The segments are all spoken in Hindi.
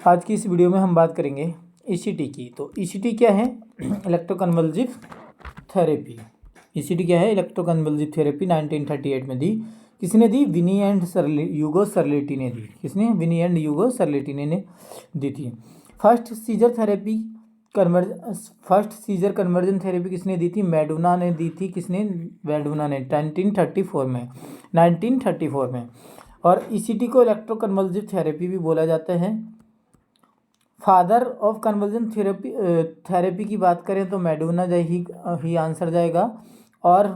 आज की इस वीडियो में हम बात करेंगे ईसीटी की। तो ईसीटी क्या है? Electroconvulsive therapy. ईसीटी क्या है? इलेक्ट्रोकन्वल्सिव थेरेपी 1938 में दी। किसने दी? विनी एंड यूगो सर्लेटी ने दी। किसने? विनी एंड यूगो सर्लेटी ने दी थी। फर्स्ट सीजर कन्वर्जन थेरेपी किसने दी थी? मेडोना ने दी थी। किसने? मेडोना ने 1934 में। और ईसीटी को इलेक्ट्रोकन्वल्सिव थेरेपी भी बोला जाता है। फादर ऑफ कन्वर्जन थेरेपी की बात करें तो मेडोना ही आंसर जाएगा। और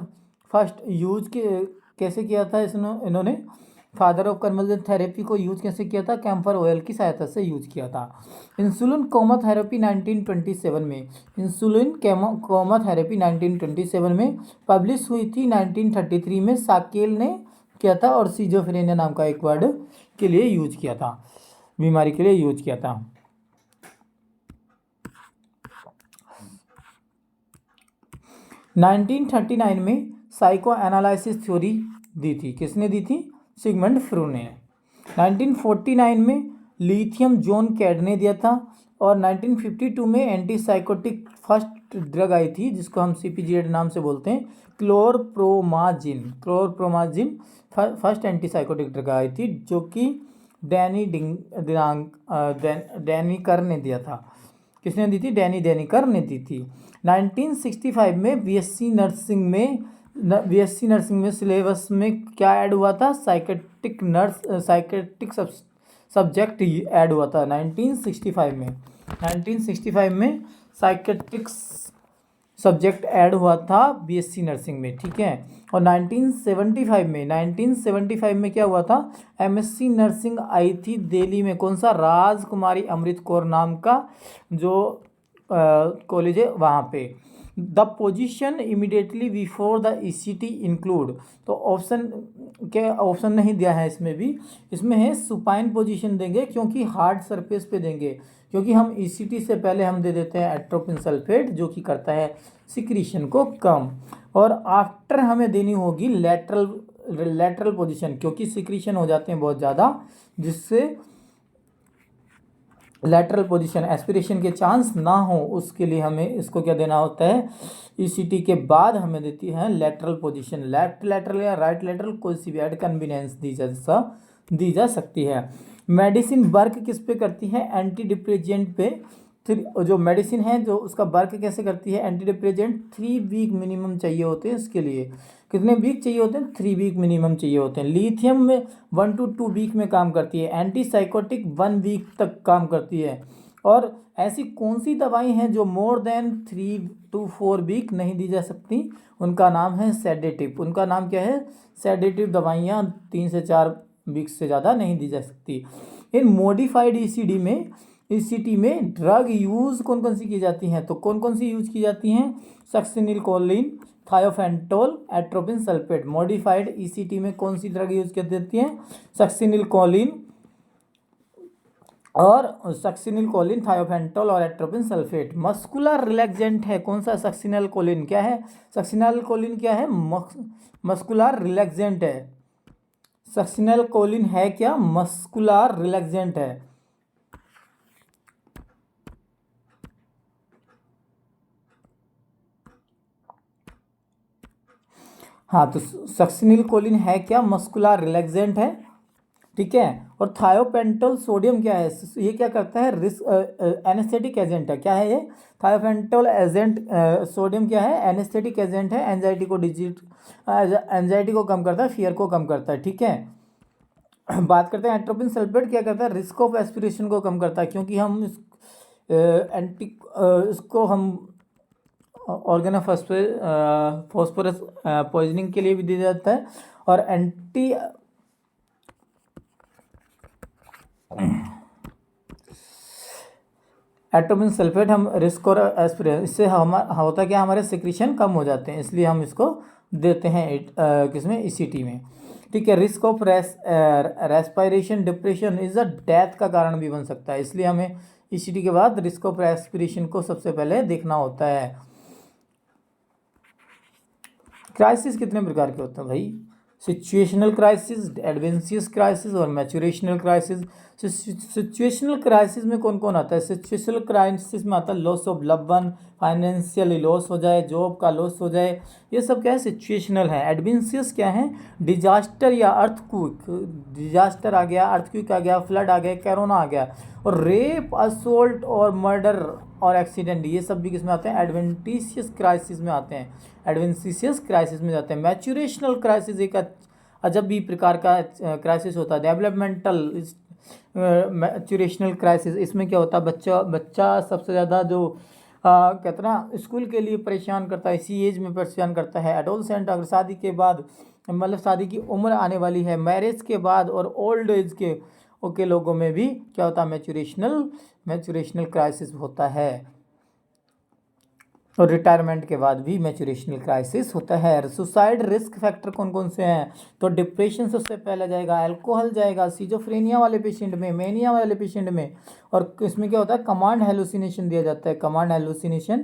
फर्स्ट यूज कैसे किया था इन्होंने फादर ऑफ कन्वर्जन थेरेपी को यूज कैसे किया था? कैम्फर ऑयल की सहायता से यूज किया था। इंसुलिन कोमा थेरेपी 1927 में। इंसुलिन कोमा थेरेपी 1927 में पब्लिश हुई थी। 1933 में साकेल ने किया था और सिजोफ्रेनिया नाम का एक वर्ड के लिए यूज किया था, बीमारी के लिए यूज किया था। 1939 में साइको एनालिसिस थ्योरी दी थी। किसने दी थी? सिगमंड फ्रू ने। 1949 में लिथियम जॉन कैड ने दिया था। और 1952 में एंटीसाइकोटिक फर्स्ट ड्रग आई थी जिसको हम सीपीजीएड नाम से बोलते हैं, क्लोरप्रोमाजिन फर्स्ट एंटीसाइकोटिक ड्रग आई थी जो कि डैनिकर ने दिया था। किसने दी थी? डेनिकर ने दी थी। 1965 में बीएससी नर्सिंग में सिलेबस में क्या ऐड हुआ था? साइकेट्रिक सब्जेक्ट ऐड हुआ था 1965 में साइकेट्रिक सब्जेक्ट ऐड हुआ था बीएससी नर्सिंग में, ठीक है। और 1975 में क्या हुआ था? एमएससी नर्सिंग आई थी दिल्ली में। कौन सा? राजकुमारी अमृत कौर नाम का जो कॉलेज है वहाँ पे। The position immediately before the ECT include. तो ऑप्शन नहीं दिया है इसमें भी। इसमें है सुपाइन पोजीशन देंगे क्योंकि हार्ड सरफेस पे देंगे, क्योंकि हम ईसीटी से पहले हम दे देते हैं एट्रोपिन सल्फेट जो कि करता है सिक्रीशन को कम। और आफ्टर हमें देनी होगी लेटरल पोजीशन, क्योंकि सिक्रीशन हो जाते हैं बहुत ज़्यादा, जिससे लेटरल पोजीशन एस्पिरेशन के चांस ना हो, उसके लिए हमें इसको क्या देना होता है? ईसीटी के बाद हमें देती है लेटरल पोजीशन। लेफ्ट लेटरल या राइट लेटरल कोई सी भी एड कन्वीनियंस दी जा सकती है। मेडिसिन वर्क किस पे करती है? एंटी डिप्रेजेंट पे। जो मेडिसिन है जो उसका वर्क कैसे करती है? एंटी डिप्रेजेंट 3 वीक मिनिमम चाहिए होते हैं इसके लिए। कितने वीक चाहिए होते हैं? 3 वीक मिनिमम चाहिए होते हैं। लिथियम में 1 to 2 वीक में काम करती है। एंटीसाइकोटिक 1 वीक तक काम करती है। और ऐसी कौन सी दवाई हैं जो मोर देन 3 to 4 वीक नहीं दी जा सकती? उनका नाम है सेडेटिव। उनका नाम क्या है? सेडेटिव दवाइयाँ 3 से 4 वीक से ज़्यादा नहीं दी जा सकती। इन मॉडिफाइड ईसीटी में ड्रग यूज़ कौन कौन सी की जाती हैं? तो कौन कौन सी यूज की जाती हैं? सक्सिनिलकोलिन, थायोफेंटोल, एट्रोपिन सल्फेट। मॉडिफाइड ईसीटी में कौन सी ड्रग यूज की जाती है? सक्सिनिलकोलिन, थायोफेंटोल और एट्रोपिन सल्फेट। मस्कुलर रिलैक्सेंट है कौन सा? सक्सिनिलकोलिन। क्या है? सक्सिनिलकोलिन क्या है? मस्कुलर रिलैक्सेंट है। सक्सिनिलकोलिन है क्या? मस्कुलर रिलैक्सेंट है। हाँ, तो सक्सिनिलकोलिन है क्या? मस्कुलर रिलैक्सेंट है, ठीक है। और थायोपेंटोल सोडियम क्या है? ये क्या करता है? एनेस्थेटिक एजेंट है। क्या है ये? थायोपेंटोल एजेंट सोडियम क्या है? एनेस्थेटिक एजेंट है। एंजाइटी को कम करता है, फियर को कम करता है, ठीक है। बात करते हैं एट्रोपिन सल्फेट क्या करता है? रिस्क ऑफ एस्पिरेशन को कम करता है, क्योंकि हम इसको हम फॉस्फोरस पॉइजनिंग के लिए भी दिया जाता है। और एट्रोपिन सल्फेट हम रिस्क और एस्पिरेशन, इससे होता क्या? हमारे सिक्रीशन कम हो जाते हैं, इसलिए हम इसको देते हैं किसमें? ईसीटी में, ठीक है। Risk of respiration depression is a death का कारण भी बन सकता है, इसलिए हमें ईसीटी के बाद रिस्क ऑफ रेस्पिरेशन को सबसे पहले देखना होता है। क्राइसिस कितने प्रकार के होते हैं भाई? सिचुएशनल क्राइसिस, एडवेंशियस क्राइसिस और मैचुरेशनल क्राइसिस। सिचुएशनल क्राइसिस में कौन कौन आता है? सिचुएशनल क्राइसिस में आता है loss of love one, financial loss हो जाए, जॉब का लॉस हो जाए, ये सब क्या है? सिचुएशनल है। एडवेंशियस क्या है? डिजास्टर या अर्थक्वेक, डिजास्टर आ गया, अर्थक्वेक आ गया, फ्लड आ गया, कोरोना आ गया। और रेप, असोल्ट और मर्डर और एक्सीडेंट, ये सब भी किस में आते हैं? एडवेंटिशियस क्राइसिस में आते हैं, एडवेंशियस क्राइसिस में जाते हैं। मैचुरेशनल क्राइसिस एक अजब भी प्रकार का क्राइसिस होता है। डेवलपमेंटल मैचुरेशनल क्राइसिस, इसमें क्या होता है? बच्चा सबसे ज़्यादा जो कहते ना स्कूल के लिए परेशान करता है, इसी एज में परेशान करता है। एडोलसेंट, अगर शादी के बाद मतलब शादी की उम्र आने वाली है, मैरिज के बाद और ओल्ड एज के लोगों में भी क्या होता है? मैचुरेशनल क्राइसिस होता है। और रिटायरमेंट के बाद भी मैचुरेशनल क्राइसिस होता है। सुसाइड रिस्क फैक्टर कौन कौन से हैं? तो डिप्रेशन सबसे पहले जाएगा, अल्कोहल जाएगा, सिजोफ्रेनिया वाले पेशेंट में, मेनिया वाले पेशेंट में। और इसमें क्या होता है? कमांड हेलुसिनेशन दिया जाता है, कमांड हेलुसिनेशन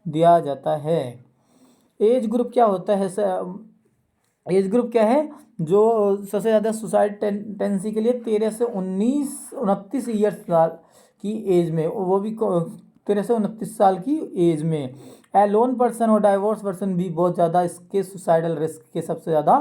दिया जाता है। एज ग्रुप क्या होता है? एज ग्रुप क्या है? जो सबसे ज़्यादा सुसाइड टेंडेंसी के लिए 13 से 29 ईयर्स की एज में, वो भी 13 से 29 साल की एज में। एलोन पर्सन और डाइवोर्स पर्सन भी बहुत ज़्यादा इसके सुसाइडल रिस्क के सबसे ज़्यादा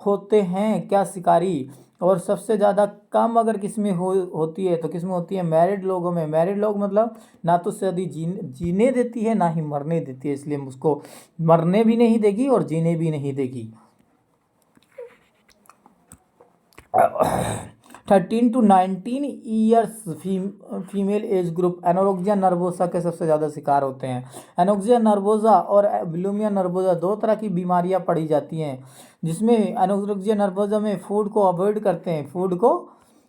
होते हैं। क्या शिकारी? और सबसे ज़्यादा कम अगर किस में होती है तो किस में होती है? मैरिड लोगों में। मैरिड लोग मतलब ना तो शादी जीने देती है ना ही मरने देती है, इसलिए उसको मरने भी नहीं देगी और जीने भी नहीं देगी। 13 to 19 years female age group anorexia nervosa के सबसे ज़्यादा शिकार होते हैं। एनोरेक्सिया नर्वोसा और बुलिमिया नर्वोसा दो तरह की बीमारियां पड़ी जाती हैं, जिसमें एनोरेक्सिया नर्वोसा में फूड को अवॉइड करते हैं,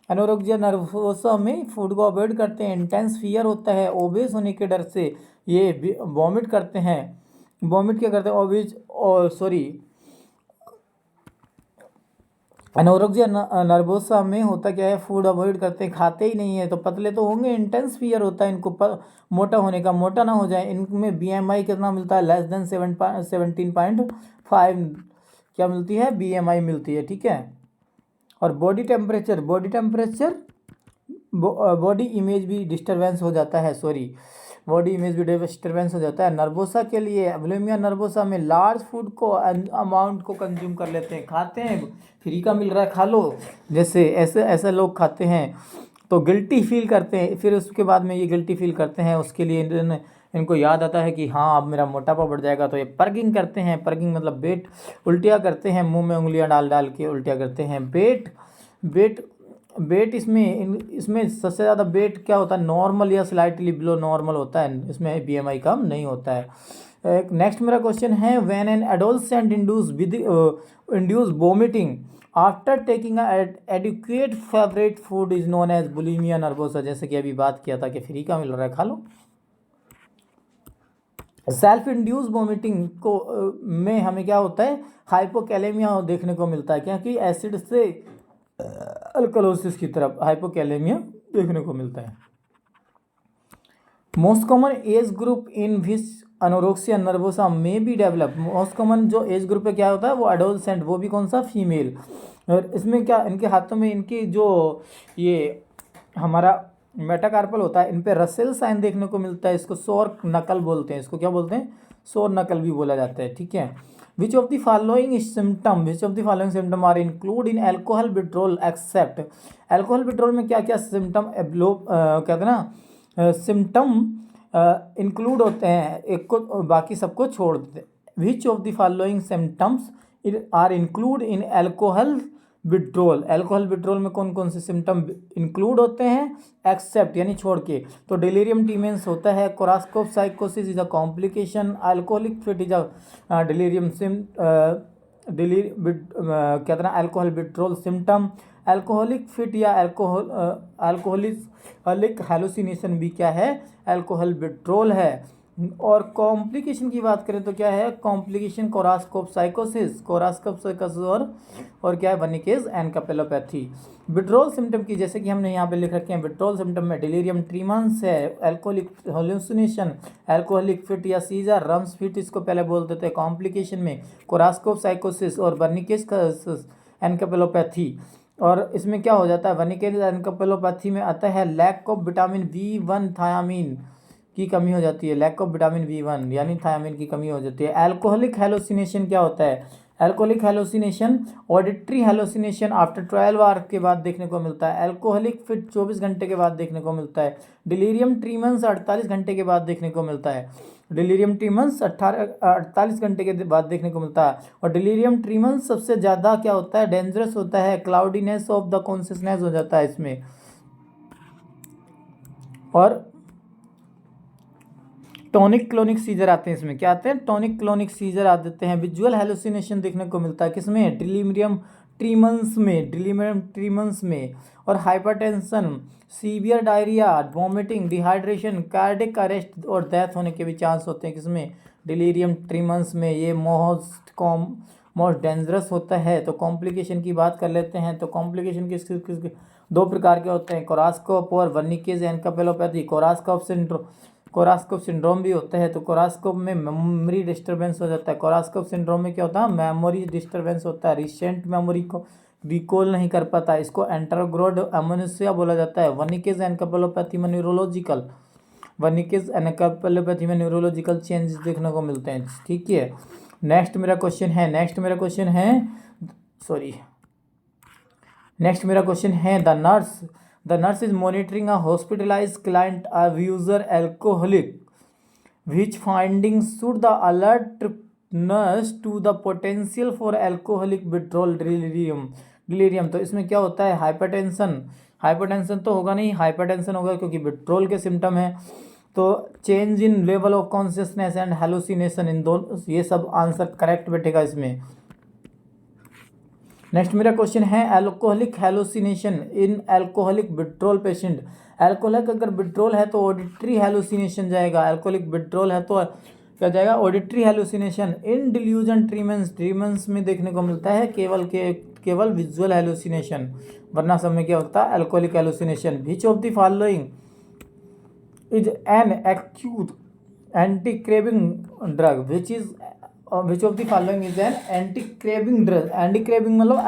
एनोरेक्सिया नर्वोसा में फूड को अवॉइड करते हैं। इंटेंस फियर होता है, ओबेस होने के डर से ये वॉमिट करते हैं। वॉमिट क्या करते हैं? ओबेस और एनोरेक्सिया नर्वोसा में होता क्या है? फूड अवॉइड करते हैं, खाते ही नहीं है, तो पतले तो होंगे। इंटेंस फियर होता है इनको मोटा होने का, मोटा ना हो जाए। इनमें बीएमआई कितना मिलता है? लेस देन 17.5 क्या मिलती है? बीएमआई मिलती है, ठीक है। और बॉडी टेम्परेचर बॉडी इमेज भी डिस्टर्बेंस हो जाता है, बॉडी इमेज भी डिस्टर्बेंस हो जाता है। नर्वोसा के लिए, बुलिमिया नर्वोसा में लार्ज फूड को अमाउंट को कंज्यूम कर लेते हैं, खाते हैं, फ्री का मिल रहा है खा लो, जैसे ऐसे लोग खाते हैं तो गिल्टी फील करते हैं। फिर उसके बाद में ये गिल्टी फील करते हैं, उसके लिए इनको याद आता है कि हाँ अब मेरा मोटापा बढ़ जाएगा, तो ये पर्गिंग करते हैं। पर्गिंग मतलब पेट उल्टियाँ करते हैं, मुंह में उंगलियां डाल डाल के उल्टियाँ करते हैं। वेट इसमें सबसे ज़्यादा वेट क्या होता है? नॉर्मल या स्लाइटली बिलो नॉर्मल होता है, इसमें बीएमआई कम नहीं होता है। नेक्स्ट मेरा क्वेश्चन है, when an adolescent induce vomiting after taking adequate favourite food is known as bulimia nervosa. जैसे कि अभी बात किया था कि फ्री का मिल रहा है, खा लो। सेल्फ इंड्यूस वोमिटिंग को में हमें क्या होता है? हाइपोकैलेमिया देखने को मिलता है, क्योंकि एसिड से अल्कलोसिस की तरफ हाइपोकैलेमिया देखने को मिलता है। Most common age group in which anorexia nervosa में बी डेवलप। मोस्ट कॉमन जो एज ग्रुप है क्या होता है? वो एडोलसेंट, वो भी कौन सा? फीमेल। और इसमें क्या इनके हाथों में इनकी जो ये हमारा मेटाकार्पल होता है, इन पे रसेल साइन देखने को मिलता है। इसको सौर नकल बोलते हैं, इसको क्या बोलते हैं? सौर नकल भी बोला जाता है, ठीक है। Which of the following symptom are include in alcohol withdrawal except? Alcohol withdrawal में क्या क्या सिम्टम कहते हैं ना सिम्टम इंक्लूड होते हैं, एक को बाकी सबको छोड़ देते हैं। Which of the following symptoms are include in alcohol withdrawal में कौन कौन से सिम्टम इंक्लूड होते हैं? एक्सेप्ट यानी छोड़ के, तो डिलीरियम टीमेंस होता है, कोरास्कोप साइकोसिस is a complication, alcoholic fit is a delirium कहते हैं alcohol withdrawal symptom. Alcoholic fit या अल्कोहलिक हैलुसिनेशन भी क्या है? अल्कोहल विड्रॉल है। और कॉम्प्लिकेशन की बात करें तो क्या है? कॉम्प्लिकेशन कोरास्कोप साइकोसिस और क्या है? वर्निकेज एनकेफेलोपैथी। विड्रॉल सिम्टम की जैसे कि हमने यहाँ पे लिख रखे हैं, विड्रॉल सिम्टम में डिलीरियम ट्रीमंस है, अल्कोहलिक हेलुसिनेशन, अल्कोहलिक फिट या सीजर, रम्स फिट इसको पहले बोलते थे। कॉम्प्लिकेशन में कोरास्कोप साइकोसिस और वर्निकेज एनकेफेलोपैथी। और इसमें क्या हो जाता है, वनिकेज एनकेफेलोपैथी में आता है lack of vitamin B1 thiamine की कमी हो जाती है, लैक ऑफ विटामिन B1 यानी थायामीन की कमी हो जाती है। एल्कोहलिक हेलोसिनेशन क्या होता है, alcoholic hallucination auditory hallucination after 12 hour के बाद देखने को मिलता है, एल्कोहलिक फिट 24 घंटे के बाद देखने को मिलता है, डिलीरियम ट्रीमंस 48 घंटे के बाद देखने को मिलता है, डिलीरियम ट्रीमंस 48 घंटे के बाद देखने को मिलता है। और डिलीरियम ट्रीमंस सबसे ज़्यादा क्या होता है, डेंजरस होता है, क्लाउडीनेस ऑफ द कॉन्शियसनेस हो जाता है इसमें। और टॉनिक क्लोनिक सीजर आते हैं इसमें, क्या आते हैं, टॉनिक क्लोनिक सीजर आ देते हैं। विजुअल हेलुसिनेशन देखने को मिलता है किसमें, डिलीरियम ट्रीमंस में, डिलीरियम ट्रीमंस में। और hypertension, severe diarrhoea, vomiting, dehydration, cardiac arrest और डेथ होने के भी चांस होते हैं किसमें, डिलीरियम ट्रीमंस में। ये मोस्ट डेंजरस होता है। तो कॉम्प्लिकेशन की बात कर लेते हैं। तो कॉम्प्लिकेशन किस दो प्रकार के होते हैं, कोरास्कोप और वर्निकेज एनकेफेलोपैथी। कोरास्कोप सिंड्रोम भी होता है। तो कोरास्कोप में मेमोरी डिस्टर्बेंस हो जाता है। कोरास्कोप सिंड्रोम में क्या होता है, मेमोरी डिस्टर्बेंस होता है, रिसेंट मेमोरी को रिकॉल नहीं कर पाता, इसको एंटरग्रोड एमोनेसिया बोला जाता है। वर्निकेज एनकेफेलोपैथी में न्यूरोलॉजिकल चेंजेस देखने को मिलते हैं। ठीक है, नेक्स्ट मेरा क्वेश्चन है the nurse is monitoring a hospitalised client abuser alcoholic which findings should the alert nurse to the potential for alcoholic withdrawal delirium। तो इसमें क्या होता है, हाइपरटेंशन तो होगा नहीं, हाइपरटेंशन होगा क्योंकि विड्रॉल के सिम्टम है। तो change in level of consciousness and hallucination, इन दोनों ये सब आंसर करेक्ट बैठेगा इसमें। नेक्स्ट मेरा क्वेश्चन है एल्कोहलिक हेलुसिनेशन इन एल्कोहलिक विड्रॉल पेशेंट। एल्कोहलिक अगर विड्रॉल है तो ऑडिटरी हेलुसिनेशन जाएगा, एल्कोहलिक विड्रॉल है तो क्या जाएगा, ऑडिटरी हेलुसिनेशन। इन डिल्यूजन ट्रीमंस में देखने को मिलता है केवल विजुअल हेलुसिनेशन, वरना सब में क्या होता है, alcoholic hallucination. Which of the following is an acute anti craving drug, which of the following is an anti craving drug, anti craving मतलब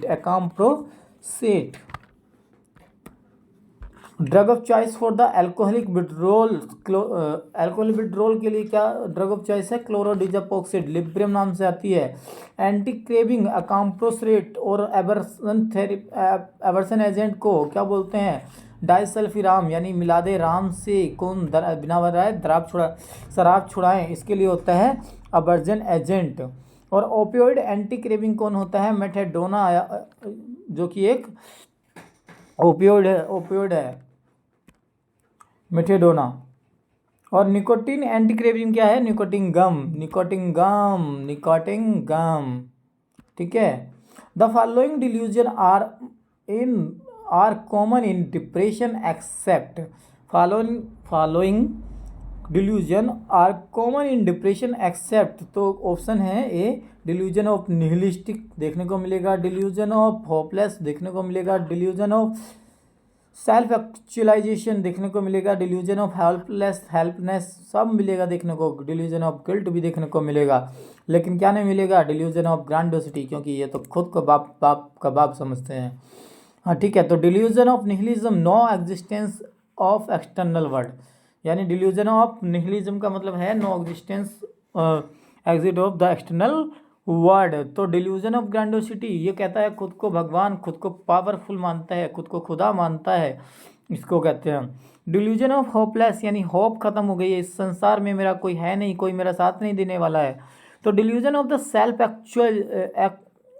acamprosate drug of choice for the alcoholic withdrawal. Alcoholic withdrawal के लिए क्या ड्रग ऑफ चॉइस है, क्लोरोडिजापोक्सिड, लिब्रियम नाम से आती है। एंटी क्रेविंग अकाम्प्रोसेट और एवर्सन एजेंट को क्या बोलते हैं, डाइसल्फिराम, यानी मिलादे राम से कौन बिना बनाए शराब छुड़ाएं, इसके लिए होता है अबर्जन एजेंट। और ओपियोइड एंटी क्रेविंग कौन होता है, मेथाडोना, जो कि एक ओपियोइड है मेथाडोना। और निकोटीन एंटी क्रेविंग क्या है, निकोटिन गम। ठीक है। The following delusion are common in depression except, following delusion are common in depression except. तो ऑप्शन है ए, डिल्यूजन ऑफ निहिलिस्टिक देखने को मिलेगा, डिल्यूजन ऑफ होपलेस देखने को मिलेगा, डिल्यूजन ऑफ सेल्फ एक्चुअलाइजेशन देखने को मिलेगा, डिल्यूजन ऑफ हेल्पनेस सब मिलेगा देखने को, डिल्यूजन ऑफ गिल्ट भी देखने को मिलेगा, लेकिन क्या नहीं मिलेगा, डिल्यूजन ऑफ ग्रैंडियोसिटी, क्योंकि ये तो खुद को बाप समझते हैं। हाँ ठीक है। तो delusion of nihilism, no existence of external world, यानी डिल्यूजन ऑफ निहिलिज्म का मतलब है no existence exit of the external word. तो डिल्यूजन ऑफ ग्रैंडियोसिटी ये कहता है खुद को भगवान, खुद को पावरफुल मानता है, खुद को खुदा मानता है, इसको कहते हैं। डिल्यूजन ऑफ होपलेस, यानी होप खत्म हो गई है, इस संसार में मेरा कोई है नहीं, कोई मेरा साथ नहीं देने वाला है। तो delusion of the self actual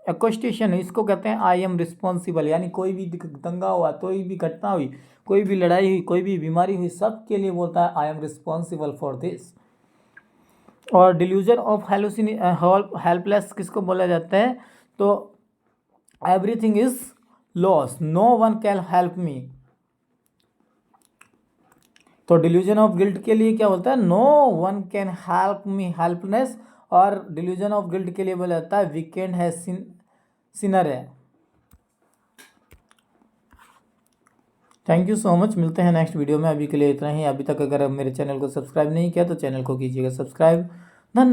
accusation, इसको कहते हैं आई एम रिस्पॉन्सिबल, यानी कोई भी दंगा हुआ, कोई भी घटना हुई, कोई भी लड़ाई हुई, कोई भी बीमारी हुई, सब के लिए बोलता है I am responsible for this. और डिल्यूजन ऑफ हेल्पलेस किसको बोला जाता है, तो everything is loss, no one can help me. तो डिल्यूजन ऑफ गिल्ट के लिए क्या बोलता है, no one can help me, helpness. और डिल्यूजन ऑफ गिल्ट के लिए बोला जाता है वीकेंड है, सिनर है। थैंक यू सो मच, मिलते हैं नेक्स्ट वीडियो में। अभी के लिए इतना ही। अभी तक अगर मेरे चैनल को सब्सक्राइब नहीं किया तो चैनल को कीजिएगा सब्सक्राइब। धन्यवाद।